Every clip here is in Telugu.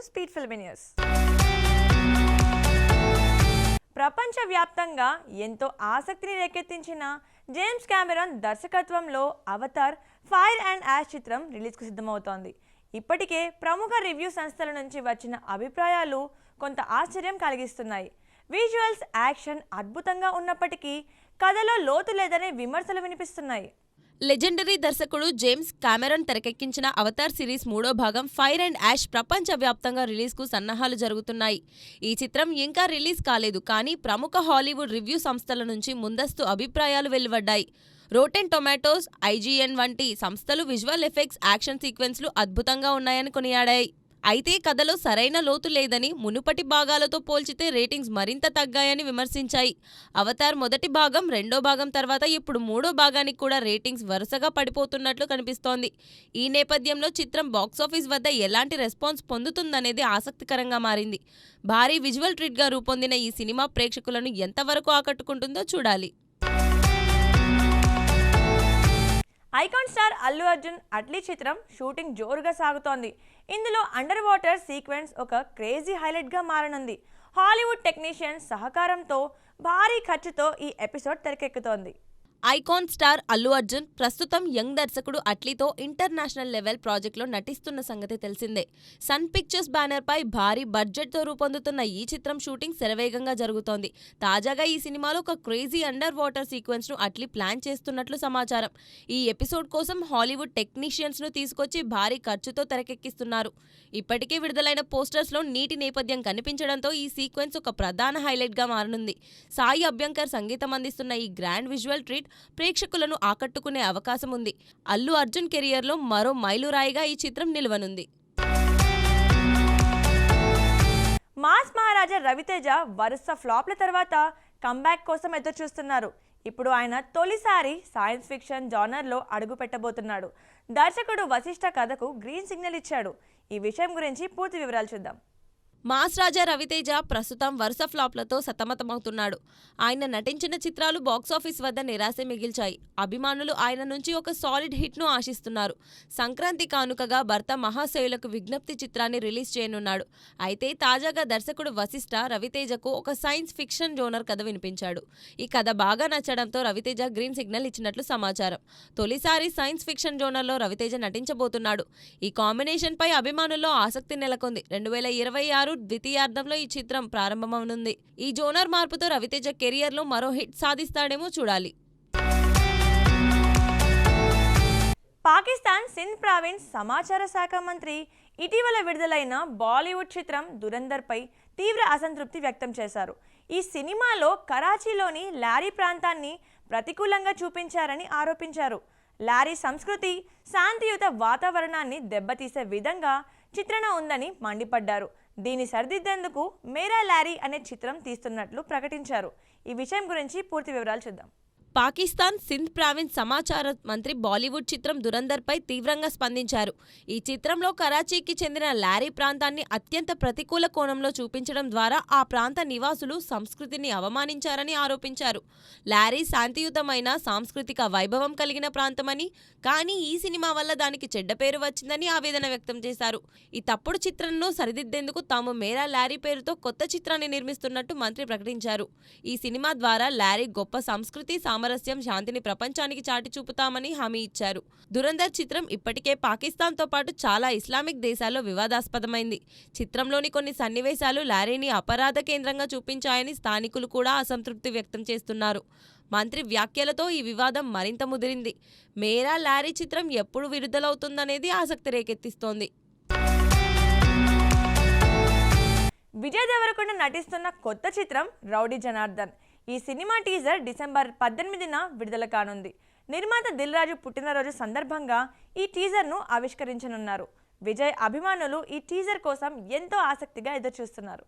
Speed film news. ప్రపంచవ్యాప్తంగా ఎంతో ఆసక్తిని రేకెత్తించిన జేమ్స్ కెమెరాన్ దర్శకత్వంలో అవతార్ ఫైర్ అండ్ యాష్ చిత్రం రిలీజ్కు సిద్ధమవుతోంది. ఇప్పటికే ప్రముఖ రివ్యూ సంస్థల నుంచి వచ్చిన అభిప్రాయాలు కొంత ఆశ్చర్యం కలిగిస్తున్నాయి. విజువల్స్, యాక్షన్ అద్భుతంగా ఉన్నప్పటికీ కథలో లోతు లేదనే విమర్శలు వినిపిస్తున్నాయి. లెజెండరీ దర్శకుడు జేమ్స్ కెమెరాన్ తెరకెక్కించిన అవతార్ సిరీస్ 3వ భాగం ఫైర్ అండ్ యాష్ ప్రపంచవ్యాప్తంగా రిలీజ్కు సన్నాహాలు జరుగుతున్నాయి. ఈ చిత్రం ఇంకా రిలీజ్ కాలేదు, కానీ ప్రముఖ హాలీవుడ్ రివ్యూ సంస్థల నుంచి ముందస్తు అభిప్రాయాలు వెలువడ్డాయి. రోటెన్ టొమాటోస్, IGN వంటి సంస్థలు విజువల్ ఎఫెక్ట్స్, యాక్షన్ సీక్వెన్స్లు అద్భుతంగా ఉన్నాయని కొనియాడాయి. అయితే కథలో సరైన లోతు లేదని, మునుపటి భాగాలతో పోల్చితే రేటింగ్స్ మరింత తగ్గాయని విమర్శించాయి. అవతార్ మొదటి భాగం, రెండో భాగం తర్వాత ఇప్పుడు 3వ భాగానికి కూడా రేటింగ్స్ వరుసగా పడిపోతున్నట్లు కనిపిస్తోంది. ఈ నేపథ్యంలో చిత్రం బాక్సాఫీస్ వద్ద ఎలాంటి రెస్పాన్స్ పొందుతుందనేది ఆసక్తికరంగా మారింది. భారీ విజువల్ ట్రీట్గా రూపొందిన ఈ సినిమా ప్రేక్షకులను ఎంతవరకు ఆకట్టుకుంటుందో చూడాలి. ఐకాన్ స్టార్ అల్లు అర్జున్ అట్లీ చిత్రం షూటింగ్ జోరుగా సాగుతోంది. ఇందులో అండర్ వాటర్ సీక్వెన్స్ ఒక క్రేజీ హైలైట్గా మారనుంది. హాలీవుడ్ టెక్నీషియన్స్ సహకారంతో భారీ ఖర్చుతో ఈ ఎపిసోడ్ తెరకెక్కుతోంది. ఐకాన్ స్టార్ అల్లు అర్జున్ ప్రస్తుతం యంగ్ దర్శకుడు అట్లీతో ఇంటర్నేషనల్ లెవెల్ ప్రాజెక్టులో నటిస్తున్న సంగతి తెలిసిందే. సన్ పిక్చర్స్ బ్యానర్ పై భారీ బడ్జెట్తో రూపొందుతున్న ఈ చిత్రం షూటింగ్ శరవేగంగా జరుగుతోంది. తాజాగా ఈ సినిమాలో ఒక క్రేజీ అండర్ వాటర్ సీక్వెన్స్ ను అట్లీ ప్లాన్ చేస్తున్నట్లు సమాచారం. ఈ ఎపిసోడ్ కోసం హాలీవుడ్ టెక్నీషియన్స్ ను తీసుకొచ్చి భారీ ఖర్చుతో తెరకెక్కిస్తున్నారు. ఇప్పటికే విడుదలైన పోస్టర్స్ లో నీటి నేపథ్యం కనిపించడంతో ఈ సీక్వెన్స్ ఒక ప్రధాన హైలైట్ గా మారనుంది. సాయి అభ్యంకర్ సంగీతం అందిస్తున్న ఈ గ్రాండ్ విజువల్ ట్రీట్ ప్రేక్షకులను ఆకట్టుకునే అవకాశం ఉంది. అల్లు అర్జున్ కెరియర్లో మరో మైలురాయిగా ఈ చిత్రం నిలవనుంది. మాస్ మహారాజా రవితేజ వరుస ఫ్లాప్ల తర్వాత కంబ్యాక్ కోసం ఎదురు చూస్తున్నారు. ఇప్పుడు ఆయన తొలిసారి సైన్స్ ఫిక్షన్ జానర్లో అడుగు పెట్టబోతున్నాడు. దర్శకుడు వశిష్ఠ కథకు గ్రీన్ సిగ్నల్ ఇచ్చాడు. ఈ విషయం గురించి పూర్తి వివరాలు చూద్దాం. మాస్ రాజా రవితేజ ప్రస్తుతం వరుస ఫ్లాప్లతో సతమతమవుతున్నాడు. ఆయన నటించిన చిత్రాలు బాక్సాఫీస్ వద్ద నిరాశ మిగిల్చాయి. అభిమానులు ఆయన నుంచి ఒక సాలిడ్ హిట్ను ఆశిస్తున్నారు. సంక్రాంతి కానుకగా భర్త మహాశయులకు విజ్ఞప్తి చిత్రాన్ని రిలీజ్ చేయనున్నాడు. అయితే తాజాగా దర్శకుడు వశిష్ఠ రవితేజకు ఒక సైన్స్ ఫిక్షన్ జోనర్ కథ వినిపించాడు. ఈ కథ బాగా నచ్చడంతో రవితేజ గ్రీన్ సిగ్నల్ ఇచ్చినట్లు సమాచారం. తొలిసారి సైన్స్ ఫిక్షన్ జోనర్లో రవితేజ నటించబోతున్నాడు. ఈ కాంబినేషన్ పై అభిమానుల్లో ఆసక్తి నెలకొంది. 2026 ద్వితీయార్థంలో ఈ చిత్రం ప్రారంభమవనుంది. ఈ జోనర్ మార్పుతో రవితేజ కెరియర్లో మరో హిట్ సాధిస్తాడేమో చూడాలి. పాకిస్తాన్ సింధ్ ప్రావిన్స్ సమాచార శాఖ మంత్రి ఇటీవల విడుదలైన బాలీవుడ్ చిత్రం దురందర్పై తీవ్ర అసంతృప్తి వ్యక్తం చేశారు. ఈ సినిమాలో కరాచీలోని లారీ ప్రాంతాన్ని ప్రతికూలంగా చూపించారని ఆరోపించారు. లారీ సంస్కృతి, శాంతియుత వాతావరణాన్ని దెబ్బతీసే విధంగా చిత్రణ ఉందని మండిపడ్డారు. దీన్ని సరిదిద్దేందుకు మేరా లారీ అనే చిత్రం తీస్తున్నట్లు ప్రకటించారు. ఈ విషయం గురించి పూర్తి వివరాలు చూద్దాం. పాకిస్తాన్ సింధ్ ప్రావిన్స్ సమాచార మంత్రి బాలీవుడ్ చిత్రం దురందర్పై తీవ్రంగా స్పందించారు. ఈ చిత్రంలో కరాచీకి చెందిన లారీ ప్రాంతాన్ని అత్యంత ప్రతికూల కోణంలో చూపించడం ద్వారా ఆ ప్రాంత నివాసులు సంస్కృతిని అవమానించారని ఆరోపించారు. లారీ శాంతియుతమైన సాంస్కృతిక వైభవం కలిగిన ప్రాంతమని, కానీ ఈ సినిమా వల్ల దానికి చెడ్డ పేరు వచ్చిందని ఆవేదన వ్యక్తం చేశారు. ఈ తప్పుడు చిత్రంను సరిదిద్దేందుకు తాము మేరా లారీ పేరుతో కొత్త చిత్రాన్ని నిర్మిస్తున్నట్టు మంత్రి ప్రకటించారు. ఈ సినిమా ద్వారా లారీ గొప్ప సంస్కృతి, సామరస్యం, శాంతిని ప్రపంచానికి చాటి చూపుతామని హామీ ఇచ్చారు. దురందర్ చిత్రం ఇప్పటికే పాకిస్తాన్తో పాటు చాలా ఇస్లామిక్ దేశాల్లో వివాదాస్పదమైంది. చిత్రంలోని కొన్ని సన్నివేశాలు లారీని అపరాధ కేంద్రంగా చూపించాయని స్థానికులు కూడా అసంతృప్తి వ్యక్తం చేస్తున్నారు. మంత్రి వ్యాఖ్యలతో ఈ వివాదం మరింత ముదిరింది. మేరా లారీ చిత్రం ఎప్పుడు విడుదలవుతుందనేది ఆసక్తి రేకెత్తిస్తోంది. విజయ్ దేవరకొండ నటిస్తున్న కొత్త చిత్రం రౌడీ జనార్దన్. ఈ సినిమా టీజర్ డిసెంబర్ 18న విడుదల కానుంది. నిర్మాత దిల్ రాజు పుట్టినరోజు సందర్భంగా ఈ టీజర్ను ఆవిష్కరించనున్నారు. విజయ్ అభిమానులు ఈ టీజర్ కోసం ఎంతో ఆసక్తిగా ఎదురుచూస్తున్నారు.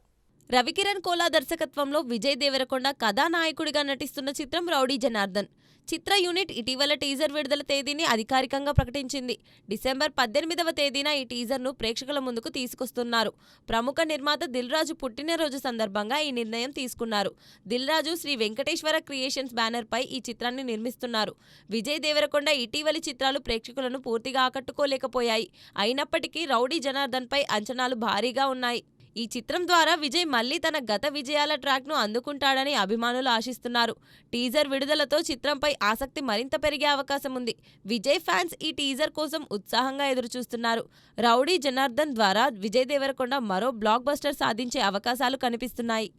రవికిరణ్ కోలా దర్శకత్వంలో విజయ్ దేవరకొండ కథానాయకుడిగా నటిస్తున్న చిత్రం రౌడీ జనార్దన్. చిత్ర యూనిట్ ఇటీవల టీజర్ విడుదల తేదీని అధికారికంగా ప్రకటించింది. డిసెంబర్ 18వ తేదీన ఈ టీజర్ను ప్రేక్షకుల ముందుకు తీసుకొస్తున్నారు. ప్రముఖ నిర్మాత దిల్ రాజు పుట్టినరోజు సందర్భంగా ఈ నిర్ణయం తీసుకున్నారు. దిల్ రాజు శ్రీ వెంకటేశ్వర క్రియేషన్స్ బ్యానర్ పై ఈ చిత్రాన్ని నిర్మిస్తున్నారు. విజయ్ దేవరకొండ ఇటీవలి చిత్రాలు ప్రేక్షకులను పూర్తిగా ఆకట్టుకోలేకపోయాయి. అయినప్పటికీ రౌడీ జనార్దన్ పై అంచనాలు భారీగా ఉన్నాయి. ఈ చిత్రం ద్వారా విజయ్ మళ్లీ తన గత విజయాల ట్రాక్ను అందుకుంటాడని అభిమానులు ఆశిస్తున్నారు. టీజర్ విడుదలతో చిత్రంపై ఆసక్తి మరింత పెరిగే అవకాశం ఉంది. విజయ్ ఫ్యాన్స్ ఈ టీజర్ కోసం ఉత్సాహంగా ఎదురుచూస్తున్నారు. రౌడీ జనార్దన్ ద్వారా విజయ్ దేవరకొండ మరో బ్లాక్ బస్టర్ సాధించే అవకాశాలు కనిపిస్తున్నాయి.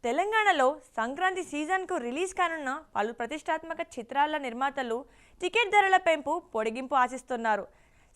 తెలంగాణలో సంక్రాంతి సీజన్కు రిలీజ్ కానున్న పలు ప్రతిష్టాత్మక చిత్రాల నిర్మాతలు టికెట్ ధరల పెంపు పొడిగింపు ఆశిస్తున్నారు.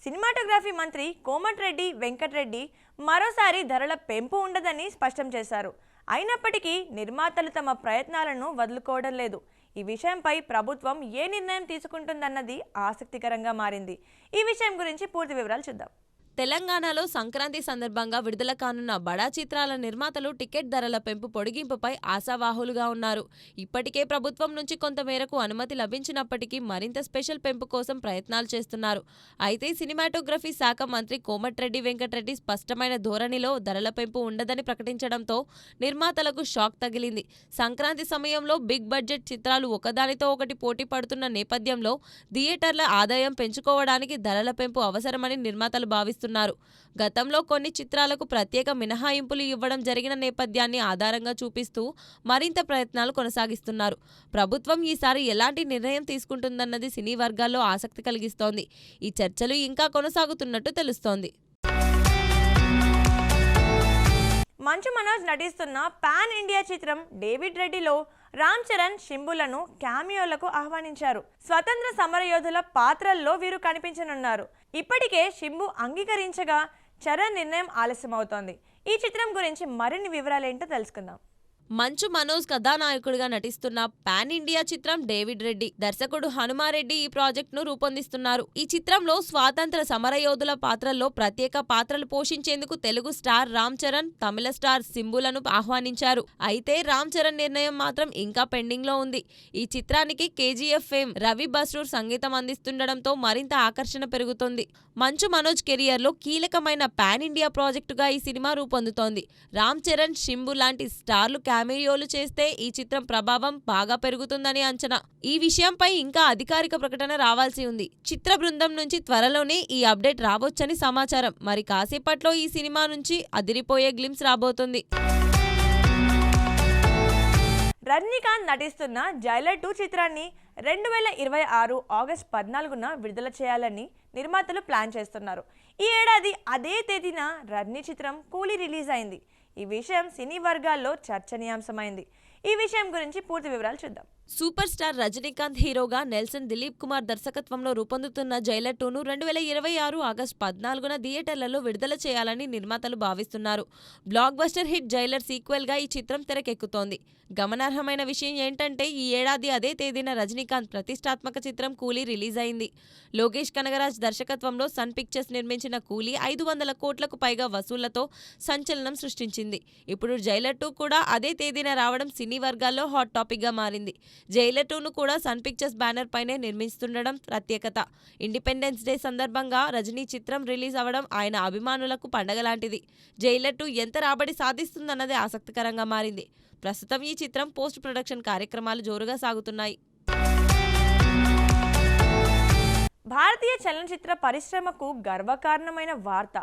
సినిమాటోగ్రఫీ మంత్రి కోమటిరెడ్డి వెంకటరెడ్డి మరోసారి ధరల పెంపు ఉండదని స్పష్టం చేశారు. అయినప్పటికీ నిర్మాతలు తమ ప్రయత్నాలను వదులుకోవడం లేదు. ఈ విషయంపై ప్రభుత్వం ఏ నిర్ణయం తీసుకుంటుందన్నది ఆసక్తికరంగా మారింది. ఈ విషయం గురించి పూర్తి వివరాలు చూద్దాం. తెలంగాణలో సంక్రాంతి సందర్భంగా విడుదల కానున్న బడా చిత్రాల నిర్మాతలు టికెట్ ధరల పెంపు పొడిగింపుపై ఆశావాహులుగా ఉన్నారు. ఇప్పటికే ప్రభుత్వం నుంచి కొంతమేరకు అనుమతి లభించినప్పటికీ మరింత స్పెషల్ పెంపు కోసం ప్రయత్నాలు చేస్తున్నారు. అయితే సినిమాటోగ్రఫీ శాఖ మంత్రి కోమటిరెడ్డి వెంకటరెడ్డి స్పష్టమైన ధోరణిలో ధరల పెంపు ఉండదని ప్రకటించడంతో నిర్మాతలకు షాక్ తగిలింది. సంక్రాంతి సమయంలో బిగ్ బడ్జెట్ చిత్రాలు ఒకదానితో ఒకటి పోటీ పడుతున్న నేపథ్యంలో థియేటర్ల ఆదాయం పెంచుకోవడానికి ధరల పెంపు అవసరమని నిర్మాతలు భావిస్తున్నారు. గతంలో కొన్ని చిత్రాలకు ప్రత్యేక మినహాయింపులు ఇవ్వడం జరిగిన నేపథ్యాన్ని ఆధారంగా చూపిస్తూ మరింత ప్రయత్నాలు కొనసాగిస్తున్నారు. ప్రభుత్వం ఈసారి ఎలాంటి నిర్ణయం తీసుకుంటుందన్నది సినీ వర్గాల్లో ఆసక్తి కలిగిస్తోంది. ఈ చర్చలు ఇంకా కొనసాగుతున్నట్టు తెలుస్తోంది. మంచు మనోజ్ నటిస్తున్న పాన్ ఇండియా చిత్రం డేవిడ్ రెడ్డిలో రామ్ చరణ్, శింబులను క్యామియోలకు ఆహ్వానించారు. స్వతంత్ర సమరయోధుల పాత్రల్లో వీరు కనిపించనున్నారు. ఇప్పటికే శింబు అంగీకరించగా చరణ్ నిర్ణయం ఆలస్యమవుతోంది. ఈ చిత్రం గురించి మరిన్ని వివరాలేంటో తెలుసుకుందాం. మంచు మనోజ్ కథానాయకుడిగా నటిస్తున్న పాన్ ఇండియా చిత్రం డేవిడ్ రెడ్డి. దర్శకుడు హనుమారెడ్డి ఈ ప్రాజెక్ట్ ను రూపొందిస్తున్నారు. ఈ చిత్రంలో స్వాతంత్ర సమరయోధుల పాత్రల్లో ప్రత్యేక పాత్రలు పోషించేందుకు తెలుగు స్టార్ రామ్ చరణ్, తమిళ స్టార్ శింబులను ఆహ్వానించారు. అయితే రామ్ చరణ్ నిర్ణయం మాత్రం ఇంకా పెండింగ్ లో ఉంది. ఈ చిత్రానికి కేజీఎఫ్ ఫేమ్ రవి బస్రూర్ సంగీతం అందిస్తుండటంతో మరింత ఆకర్షణ పెరుగుతోంది. మంచు మనోజ్ కెరియర్ లో కీలకమైన పాన్ ఇండియా ప్రాజెక్టుగా ఈ సినిమా రూపొందుతోంది. రామ్ చరణ్, శింబు లాంటి స్టార్లు క్యామియోలు చేస్తే ఈ చిత్రం ప్రభావం బాగా పెరుగుతుందని అంచనా. ఈ విషయంపై ఇంకా అధికారిక ప్రకటన రావాల్సి ఉంది. చిత్ర బృందం నుంచి త్వరలోనే ఈ అప్డేట్ రావొచ్చని సమాచారం. మరి కాసేపట్లో ఈ సినిమా నుంచి అదిరిపోయే గ్లిమ్స్ రాబోతుంది. రజనీకాంత్ నటిస్తున్న జైలర్ 2 చిత్రాన్ని 2026 ఆగస్టు 14న విడుదల చేయాలని నిర్మాతలు ప్లాన్ చేస్తున్నారు. ఈ ఏడాది అదే తేదీన రజనీ చిత్రం కూలీ రిలీజ్ అయింది. ఈ విషయం సినీ వర్గాల్లో చర్చనీయాంశమైంది. ఈ విషయం గురించి పూర్తి వివరాలు చూద్దాం. సూపర్ స్టార్ రజనీకాంత్ హీరోగా నెల్సన్ దిలీప్ కుమార్ దర్శకత్వంలో రూపొందుతున్న జైలర్ 2ను 2026 ఆగస్టు 14న థియేటర్లలో విడుదల చేయాలని నిర్మాతలు భావిస్తున్నారు. Block buster hit Jailer sequel గా ఈ చిత్రం తెరకెక్కుతోంది. గమనార్హమైన విషయం ఏంటంటే ఈ ఏడాది అదే తేదీన రజనీకాంత్ ప్రతిష్టాత్మక చిత్రం కూలీ రిలీజ్ అయింది. లోకేష్ కనగరాజ్ దర్శకత్వంలో సన్ పిక్చర్స్ నిర్మించిన కూలీ 500 కోట్లకు పైగా వసూళ్లతో సంచలనం సృష్టించింది. ఇప్పుడు జైలర్ 2 కూడా అదే తేదీన రావడం సినీ వర్గాల్లో హాట్ టాపిక్ గా మారింది. జైలర్ 2ను కూడా సన్ పిక్చర్స్ బ్యానర్ పైనే నిర్మిస్తుండడం ప్రత్యేకత. ఇండిపెండెన్స్ డే సందర్భంగా రజనీ చిత్రం రిలీజ్ అవ్వడం ఆయన అభిమానులకు పండగ లాంటిది. జైలర్ 2 ఎంత రాబడి సాధిస్తుందన్నదే ఆసక్తికరంగా మారింది. ప్రస్తుతం ఈ చిత్రం పోస్ట్ ప్రొడక్షన్ కార్యక్రమాలు జోరుగా సాగుతున్నాయి. భారతీయ చలనచిత్ర పరిశ్రమకు గర్వకారణమైన వార్త.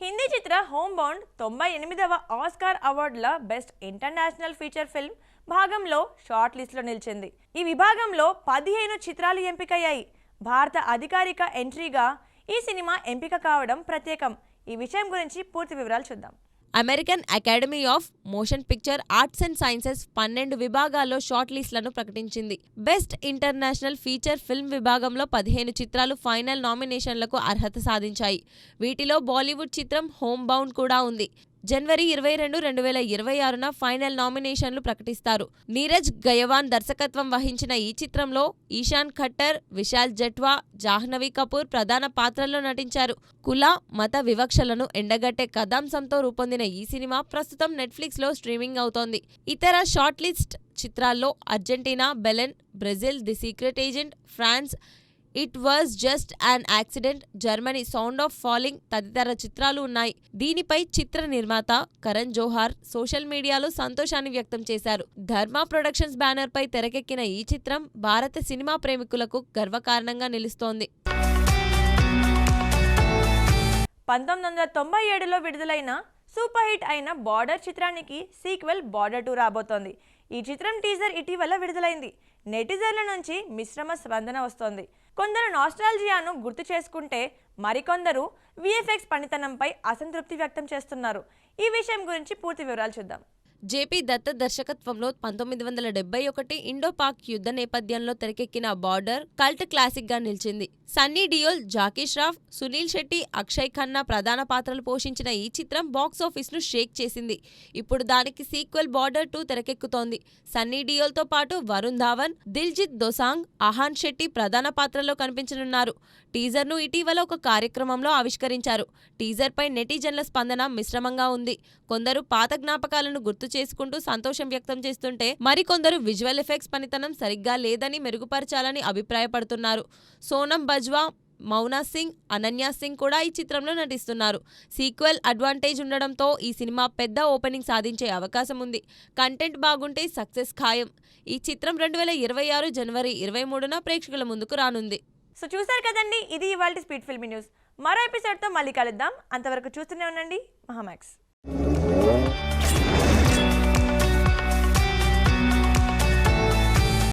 హిందీ చిత్ర హోమ్ బౌండ్ 98వ ఆస్కార్ అవార్డుల బెస్ట్ ఇంటర్నేషనల్ ఫీచర్ ఫిల్మ్ భాగంలో షార్ట్ లిస్ట్లో నిలిచింది. ఈ విభాగంలో 15 చిత్రాలు ఎంపికయ్యాయి. భారత అధికారిక ఎంట్రీగా ఈ సినిమా ఎంపిక కావడం ప్రత్యేకం. ఈ విషయం గురించి పూర్తి వివరాలు చూద్దాం. American academy of motion picture arts and sciences 12 విభాగాల్లో షార్ట్ లిస్టులను ప్రకటించింది. బెస్ట్ ఇంటర్నేషనల్ ఫీచర్ ఫిల్మ్ విభాగంలో 15 చిత్రాలు ఫైనల్ నామినేషన్లకు అర్హత సాధించాయి. వీటిలో బాలీవుడ్ చిత్రం హోమ్ బౌండ్ కూడా ఉంది. జనవరి 22, 2026న ఫైనల్ నామినేషన్లు ప్రకటిస్తారు. నీరజ్ గయవాన్ దర్శకత్వం వహించిన ఈ చిత్రంలో ఈశాన్ ఖట్టర్, విశాల్ జట్వా, జాహ్నవి కపూర్ ప్రధాన పాత్రల్లో నటించారు. కుల, మత వివక్షలను ఎండగట్టే కథాంశంతో రూపొందిన ఈ సినిమా ప్రస్తుతం నెట్ఫ్లిక్స్లో స్ట్రీమింగ్ అవుతోంది. ఇతర షార్ట్ లిస్ట్ చిత్రాల్లో Argentina, Belen, Brazil, the secret agent, France, it was just an accident, Germany, sound of falling తదితర చిత్రాలు ఉన్నాయి. దీనిపై చిత్ర నిర్మాత కరణ్ జోహార్ సోషల్ మీడియాలో సంతోషాన్ని వ్యక్తం చేశారు. ధర్మ ప్రొడక్షన్స్ బ్యానర్ పై తెరకెక్కిన ఈ చిత్రం భారత సినిమా ప్రేమికులకు గర్వకారణంగా నిలుస్తోంది. 1997లో విడుదలైన సూపర్ హిట్ అయిన బార్డర్ చిత్రానికి సీక్వెల్ బార్డర్ 2 రాబోతోంది. ఈ చిత్రం టీజర్ ఇటీవల విడుదలైంది. నెటిజన్ల నుంచి మిశ్రమ స్పందన వస్తోంది. కొందరు నాస్టాల్జియాను గుర్తు చేసుకుంటే మరికొందరు విఎఫ్ఎక్స్ పనితనంపై అసంతృప్తి వ్యక్తం చేస్తున్నారు. ఈ విషయం గురించి పూర్తి వివరాలు చూద్దాం. జేపీ దత్త దర్శకత్వంలో 1971 ఇండో-పాక్ యుద్ధ నేపథ్యంలో తెరకెక్కిన బార్డర్ కల్ట్ క్లాసిక్ గా నిలిచింది. సన్నీ డియోల్, జాకీ ష్రాఫ్, సునీల్ శెట్టి, అక్షయ్ ఖన్నా ప్రధాన పాత్రలు పోషించిన ఈ చిత్రం బాక్సాఫీస్ ను షేక్ చేసింది. ఇప్పుడు దానికి సీక్వెల్ బార్డర్ 2 తెరకెక్కుతోంది. సన్నీ డియోల్ తో పాటు వరుణ్ ధావన్, దిల్జిత్ దోసాంగ్, అహాన్ శెట్టి ప్రధాన పాత్రల్లో కనిపించనున్నారు. టీజర్ ను ఇటీవల ఒక కార్యక్రమంలో ఆవిష్కరించారు. టీజర్ పై నెటిజన్ల స్పందన మిశ్రమంగా ఉంది. కొందరు పాత జ్ఞాపకాలను గుర్తు చేసుకుంటూ సంతోషం వ్యక్తం చేస్తుంటే మరికొందరు విజువల్ ఎఫెక్ట్స్ పనితనం సరిగ్గా లేదని మెరుగుపరచాలని అభిప్రాయపడుతున్నారు. సోనం బజ్వా, మౌనా సింగ్, అనన్యా సింగ్ కూడా ఈ చిత్రంలో నటిస్తున్నారు. సీక్వెల్ అడ్వాంటేజ్ ఉండడంతో ఈ సినిమా పెద్ద ఓపెనింగ్ సాధించే అవకాశం ఉంది. కంటెంట్ బాగుంటే సక్సెస్ ఖాయం. ఈ చిత్రం 2026 జనవరి 23న ప్రేక్షకుల ముందుకు రానుంది. సో చూసారు కదండి, ఇది ఇవాల్టి స్పీడ్ ఫిల్మ్ న్యూస్. మరో ఎపిసోడ్తో మళ్ళీ కలుద్దాం. అంతవరకు చూస్తూనే ఉండండి మహామాక్స్.